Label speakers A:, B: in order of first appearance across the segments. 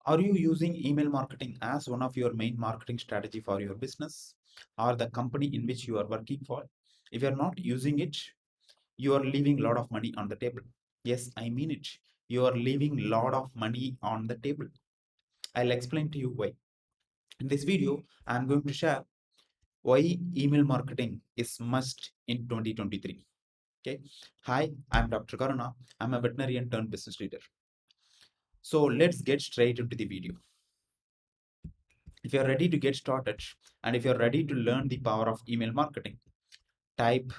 A: Are you using email marketing as one of your main marketing strategy for your business or the company in which you are working for? If you're not using it, you are leaving a lot of money on the table. Yes, I mean it. You are leaving a lot of money on the table. I'll explain to you why. In this video, I'm going to share why email marketing is must in 2023. Okay. Hi, I'm Dr. Karuna. I'm a veterinarian turned business leader. So let's get straight into the video. If you're ready to get started and if you're ready to learn the power of email marketing, type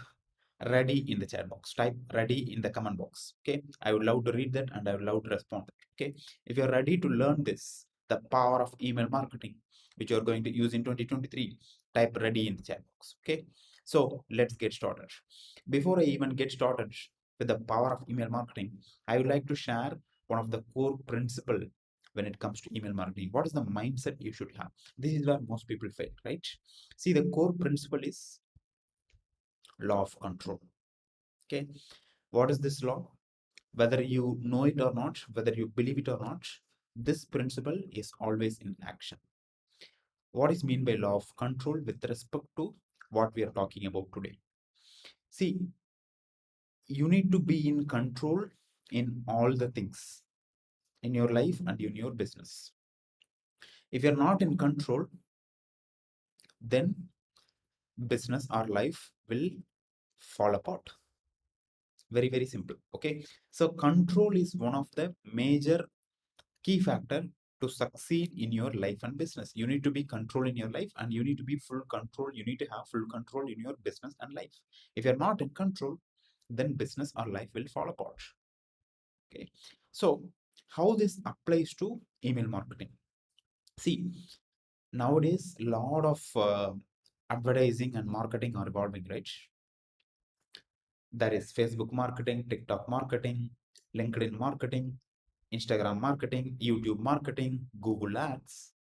A: ready in the chat box, type ready in the comment box. Okay, I would love to read that and I would love to respond. Okay, if you're ready to learn this, the power of email marketing, which you're going to use in 2023, type ready in the chat box. Okay, so let's get started. Before I even get started with the power of email marketing, I would like to share one of the core principle when it comes to email marketing. What is the mindset you should have? This is where most people fail, right? See, the core principle is law of control. Okay, what is this law? Whether you know it or not, whether you believe it or not, this principle is always in action. What is mean by law of control with respect to what we are talking about today? See, you need to be in control in all the things in your life and in your business. If you're not in control, then business or life will fall apart. Very, very simple. Okay. So control is one of the major key factor to succeed in your life and business. You need to be control in your life and you need to be full control. You need to have full control in your business and life. If you're not in control, then business or life will fall apart. Okay. So how this applies to email marketing? See, nowadays, a lot of advertising and marketing are evolving, right? There is Facebook marketing, TikTok marketing, LinkedIn marketing, Instagram marketing, YouTube marketing, Google Ads.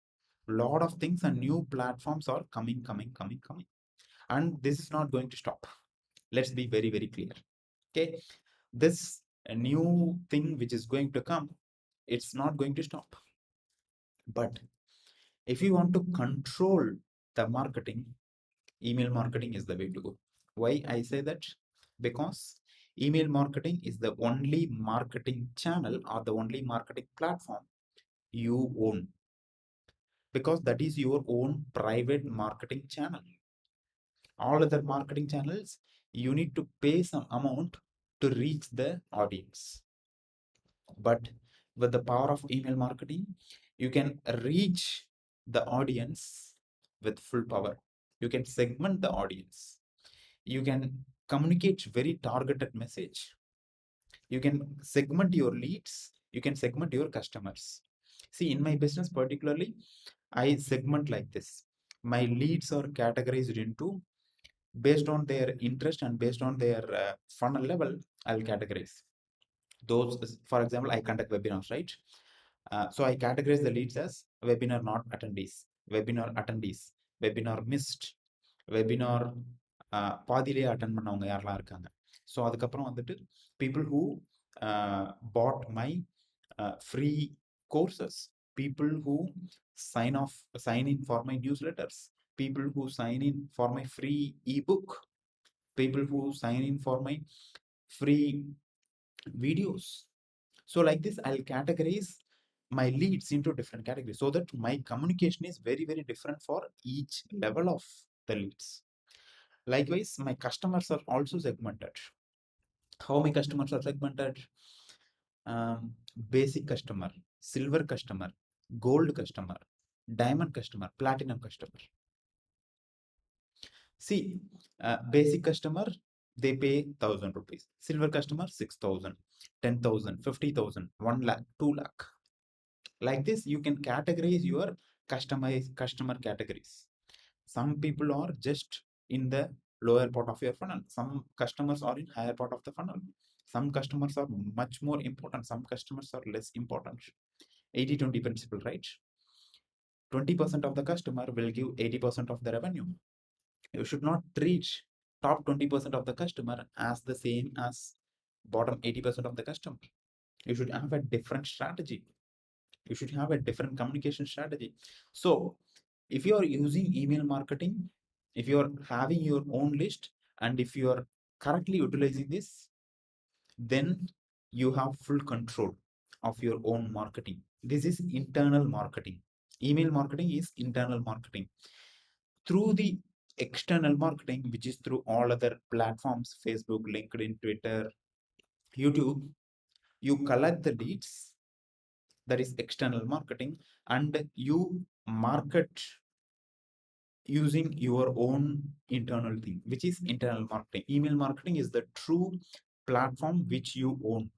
A: Lot of things and new platforms are coming. And this is not going to stop. Let's be very, very clear. Okay. This new thing which is going to come, it's not going to stop. But if you want to control the marketing, email marketing is the way to go. Why I say that? Because email marketing is the only marketing channel or the only marketing platform you own, because that is your own private marketing channel. All other marketing channels, you need to pay some amount to reach the audience. But with the power of email marketing, you can reach the audience with full power. You can segment the audience. You can communicate very targeted message. You can segment your leads. You can segment your customers. See, in my business particularly, I segment like this. My leads are categorized into based on their interest and based on their funnel level. I'll categorize those. For example, I conduct webinars, right? So I categorize the leads as webinar not attendees, webinar missed, webinar பாதியிலே attend பண்ணவங்க யாரெல்லாம் இருக்காங்க. So அதுக்கப்புறம் வந்துட்டு people who bought my free courses, people who sign in for my newsletters, people who sign in for my free ebook, people who sign in for my free videos. So like this, I'll categorize my leads into different categories so that my communication is very, very different for each level of the leads. Likewise, my customers are also segmented. How my customers are segmented? Basic customer, silver customer, gold customer, diamond customer, platinum customer. See, basic customer, they pay 1,000 rupees. Silver customer, 6,000, 10,000, 50,000, 1 lakh, 2 lakh. Like this, you can categorize your customer categories. Some people are just in the lower part of your funnel. Some customers are in higher part of the funnel. Some customers are much more important. Some customers are less important. 80-20 principle, right? 20% of the customer will give 80% of the revenue. You should not treat top 20% of the customer as the same as bottom 80% of the customer. You should have a different strategy. You should have a different communication strategy. So if you are using email marketing, if you are having your own list, and if you are correctly utilizing this, then you have full control of your own marketing. This is internal marketing. Email marketing is internal marketing. Through the external marketing, which is through all other platforms, Facebook, LinkedIn, Twitter, YouTube, you collect the leads, that is external marketing, and you market using your own internal thing, which is internal marketing. Email marketing is the true platform which you own.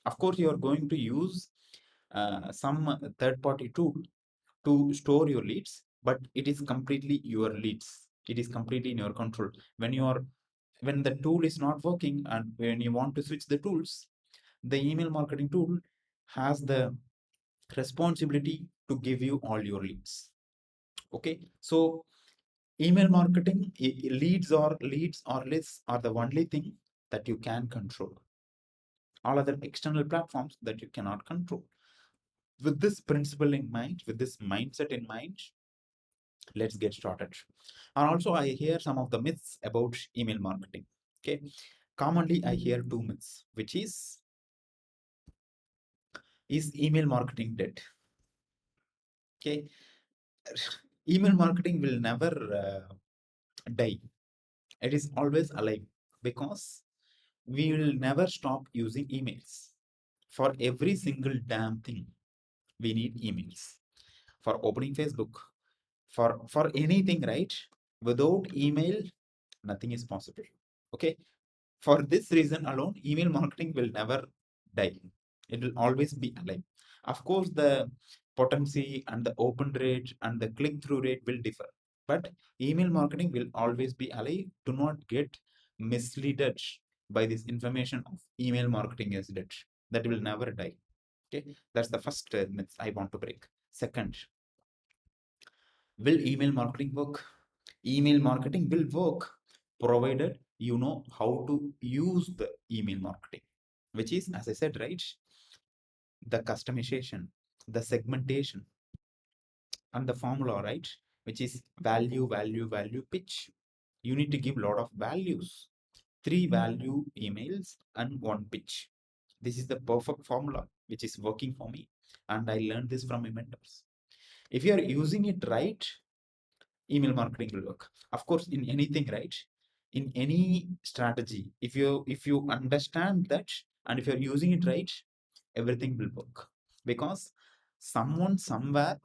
A: Of course, you are going to use some third party tool to store your leads, but it is completely your leads. It is completely in your control. When the tool is not working and when you want to switch the tools, the email marketing tool has the responsibility to give you all your leads. Okay, so email marketing leads or lists are the only thing that you can control. All other external platforms that you cannot control. With this principle in mind, with this mindset in mind, let's get started. And also, I hear some of the myths about email marketing. Okay, commonly I hear two myths, which is email marketing dead? Okay, email marketing will never die. It is always alive because we will never stop using emails. For every single damn thing, we need emails. For opening Facebook, for anything, right? Without email, nothing is possible. Okay. For this reason alone, email marketing will never die. It will always be alive. Of course, the potency and the open rate and the click-through rate will differ. But email marketing will always be alive. Do not get misled by this information of email marketing is dead. That will never die. Okay, that's the first myth I want to break. Second, will email marketing work? Email marketing will work provided you know how to use the email marketing, which is, as I said, right, the customization, the segmentation, and the formula, right, which is value, value, value, pitch. You need to give a lot of values, 3 value emails and 1 pitch. This is the perfect formula which is working for me, and I learned this from my mentors. If you are using it right, email marketing will work. Of course, in anything, right, in any strategy, if you understand that and if you're using it right, everything will work, because someone somewhere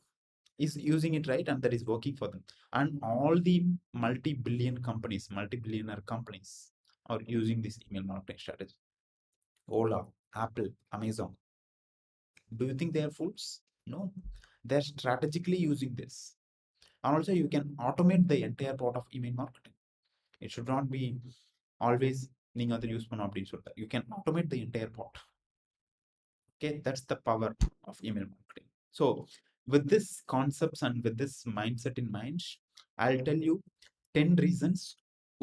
A: is using it right and that is working for them. And all the multi-billionaire companies are using this email marketing strategy. Ola, Apple, Amazon, do you think they are fools? No, they're strategically using this. And also, you can automate the entire part of email marketing. It should not be always நீங்க அதை use பண்ணோம் அப்படின்னு சொல்லிட்டு. You can automate the entire part. Okay, that's the power of email marketing. So with this concepts and with this mindset in mind, I'll tell you 10 reasons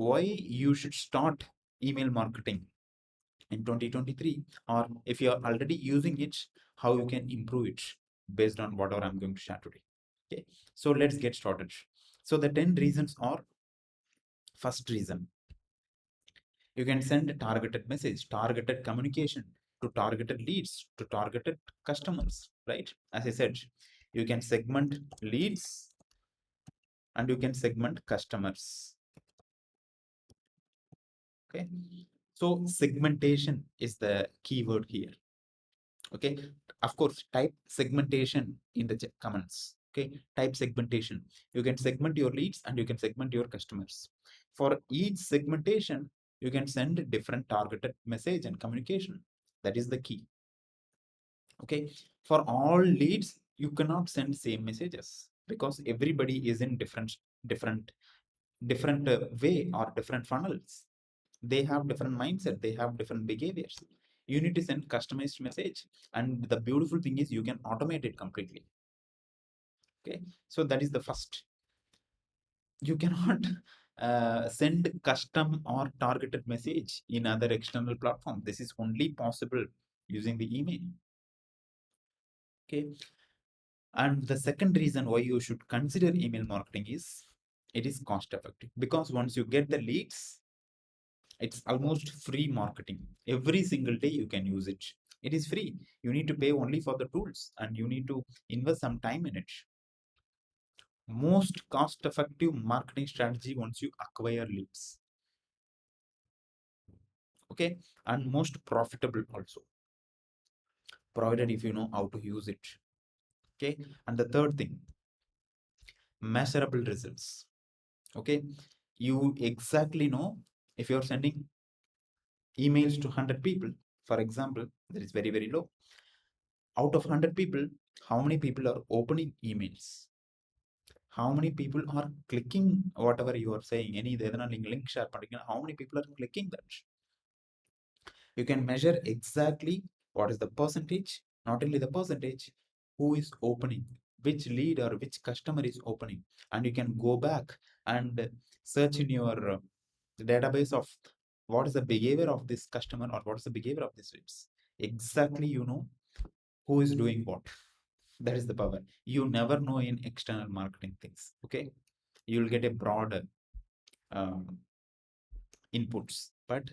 A: why you should start email marketing in 2023, or if you are already using it, how you can improve it based on whatever I'm going to share today. Okay, so let's get started. So the 10 reasons are: first reason, you can send a targeted message, targeted communication to targeted leads, to targeted customers, right? As I said, you can segment leads and you can segment customers. Okay, so segmentation is the keyword here. Okay, of course, type segmentation in the comments. Okay, type segmentation. You can segment your leads and you can segment your customers. For each segmentation, you can send a different targeted message and communication. That is the key. Okay, for all leads, you cannot send same messages because everybody is in different way or different funnels. They have different mindset, they have different behaviors. You need to send customized message, and the beautiful thing is you can automate it completely. Okay, so that is the first. You cannot send custom or targeted message in other external platform. This is only possible using the email. Okay, And the second reason why you should consider email marketing is it is cost effective, because once you get the leads, it's almost free marketing. Every single day you can use it. It is free. You need to pay only for the tools and you need to invest some time in it. Most cost effective marketing strategy once you acquire leads. Okay. And most profitable also, provided if you know how to use it. Okay. And the third thing, measurable results. Okay. You exactly know if you're sending emails to 100 people, for example, that is very, very low. Out of 100 people, how many people are opening emails? How many people are clicking whatever you are saying? Any link share, how many people are clicking that? You can measure exactly what is the percentage, not only the percentage, who is opening, which lead or which customer is opening, and you can go back and search in your database of what is the behavior of this customer or what is the behavior of this leads. Exactly, you know who is doing what. That is the power. You never know in external marketing things. Okay, you'll get a broad um, inputs, but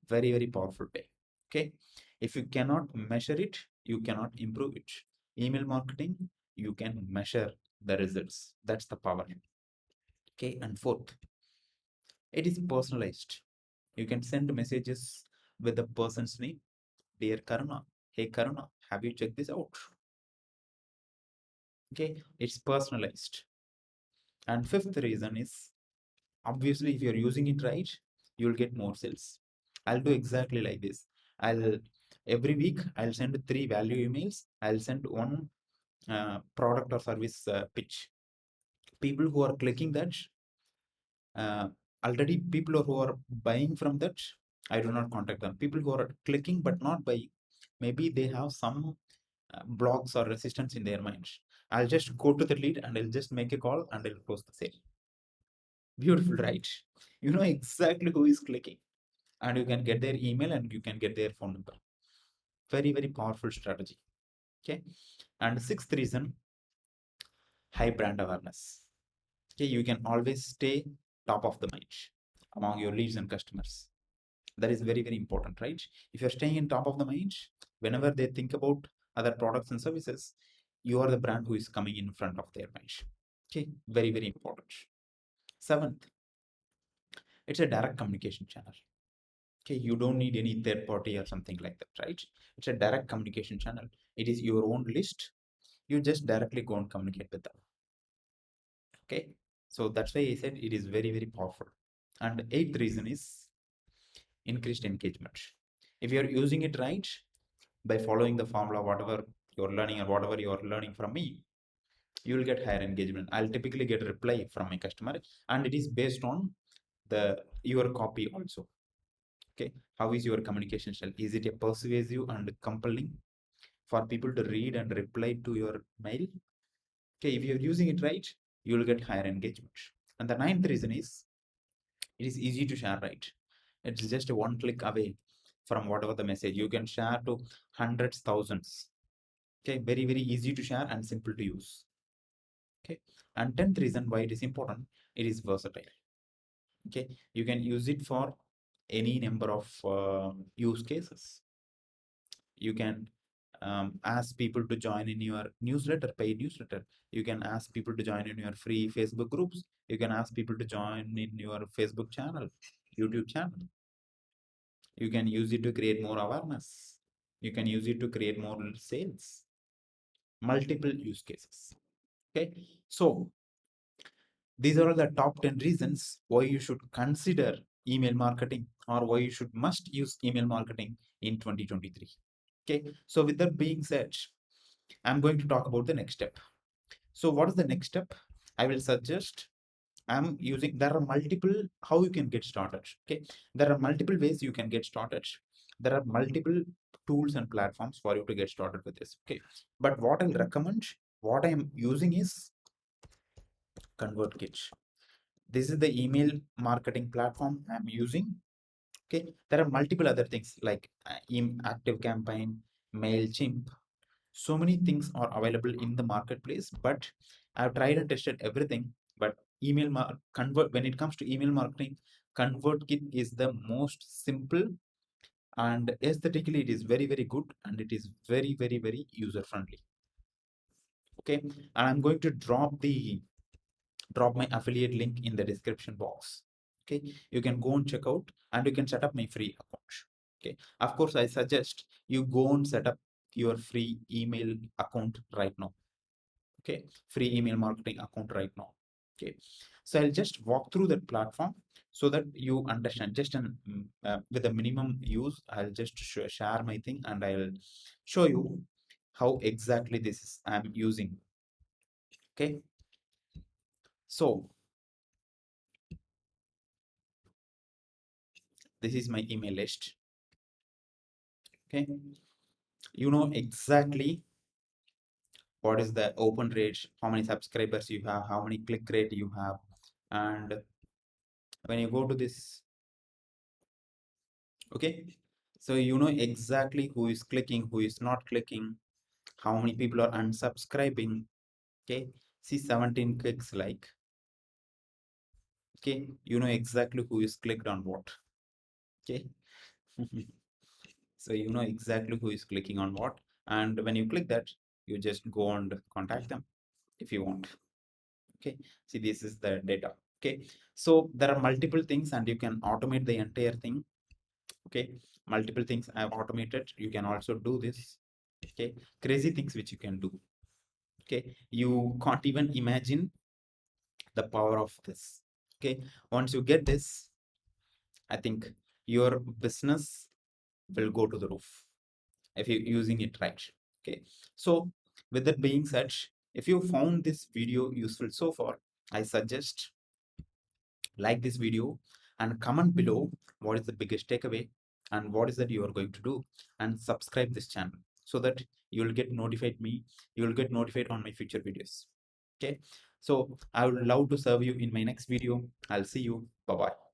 A: very, very powerful way. Okay, if you cannot measure it, you cannot improve it. Email marketing, you can measure the results. That's the power. Okay, and fourth, it is personalized. You can send messages with the person's name. Dear Karuna, hey Karuna, have you checked this out? Okay, it's personalized. And fifth reason is, obviously, if you're using it right, you'll get more sales. I'll do exactly like this. I'll every week I'll send 3 value emails. I'll send one product or service pitch. People who are clicking that, uh, already people who are buying from that, I do not contact them. People who are clicking but not buying, maybe they have some blocks or resistance in their minds. I'll just go to the lead and I'll just make a call and I'll close the sale. Beautiful, right? You know exactly who is clicking, and you can get their email and you can get their phone number. Very, very powerful strategy. Okay. And sixth reason, high brand awareness. Okay, you can always stay top of the mind among your leads and customers. That is very, very important, right? If you're staying in top of the mind, whenever they think about other products and services, you are the brand who is coming in front of their mind. Okay, very, very important. Seventh, it's a direct communication channel. Okay, you don't need any third party or something like that, right? It's a direct communication channel. It is your own list. You just directly go and communicate with them. Okay, so that's why I said it is very, very powerful. And eighth reason is increased engagement. If you're using it right, by following the formula, whatever you're learning or whatever you're learning from me, you will get higher engagement. I'll typically get a reply from my customer, and it is based on the your copy also. Okay, how is your communication style? Is it a persuasive and compelling for people to read and reply to your mail? Okay, if you're using it right, you will get higher engagement. And the ninth reason is it is easy to share, right? It's just a one click away from whatever the message. You can share to hundreds, thousands. Okay, very, very easy to share and simple to use. Okay, and tenth reason why it is important, it is versatile. Okay, you can use it for any number of use cases. You can ask people to join in your newsletter, paid newsletter. You can ask people to join in your free Facebook groups. You can ask people to join in your Facebook channel, YouTube channel. You can use it to create more awareness. You can use it to create more sales. Multiple use cases. Okay, so these are all the top 10 reasons why you should consider email marketing, or why you should must use email marketing in 2023. Okay, so with that being said, I'm going to talk about the next step. So what is the next step? I will suggest, I'm using, there are multiple how you can get started. Okay, there are multiple ways you can get started. There are multiple tools and platforms for you to get started with this. Okay, but what I'll recommend, what I am using is ConvertKit. This is the email marketing platform I'm using. Okay, there are multiple other things like Active Campaign, MailChimp. So many things are available in the marketplace, but I've tried and tested everything. But convert when it comes to email marketing, ConvertKit is the most simple, and aesthetically it is very very good, and it is very very very user friendly. Okay, and I'm going to drop my affiliate link in the description box. Okay, you can go and check out, and you can set up my free account. Okay, of course I suggest you go and set up your free email account right now. Okay, free email marketing account right now. Okay, so I'll just walk through that platform so that you understand. Just with a minimum use, I'll just share my thing, and I'll show you how exactly this is I'm using. Okay, so this is my email list. Okay, you know exactly what is the open rate, how many subscribers you have, how many click rate you have, and when you go to this, okay, so you know exactly who is clicking, who is not clicking, how many people are unsubscribing. Okay, see 17 clicks like. Okay, you know exactly who is clicked on what. Okay, so you know exactly who is clicking on what, and when you click that, you just go and contact them if you want. Okay, see this is the data. Okay, so there are multiple things, and you can automate the entire thing. Okay, multiple things I have automated. You can also do this. Okay, crazy things which you can do. Okay, you can't even imagine the power of this. Okay, once you get this, I think your business will go to the roof if you're using it right. Okay, so with that being said, if you found this video useful so far, I suggest like this video and comment below what is the biggest takeaway and what is that you are going to do, and subscribe this channel so that you will get notified me, you will get notified on my future videos. Okay, so I would love to serve you in my next video. I'll see you. Bye bye.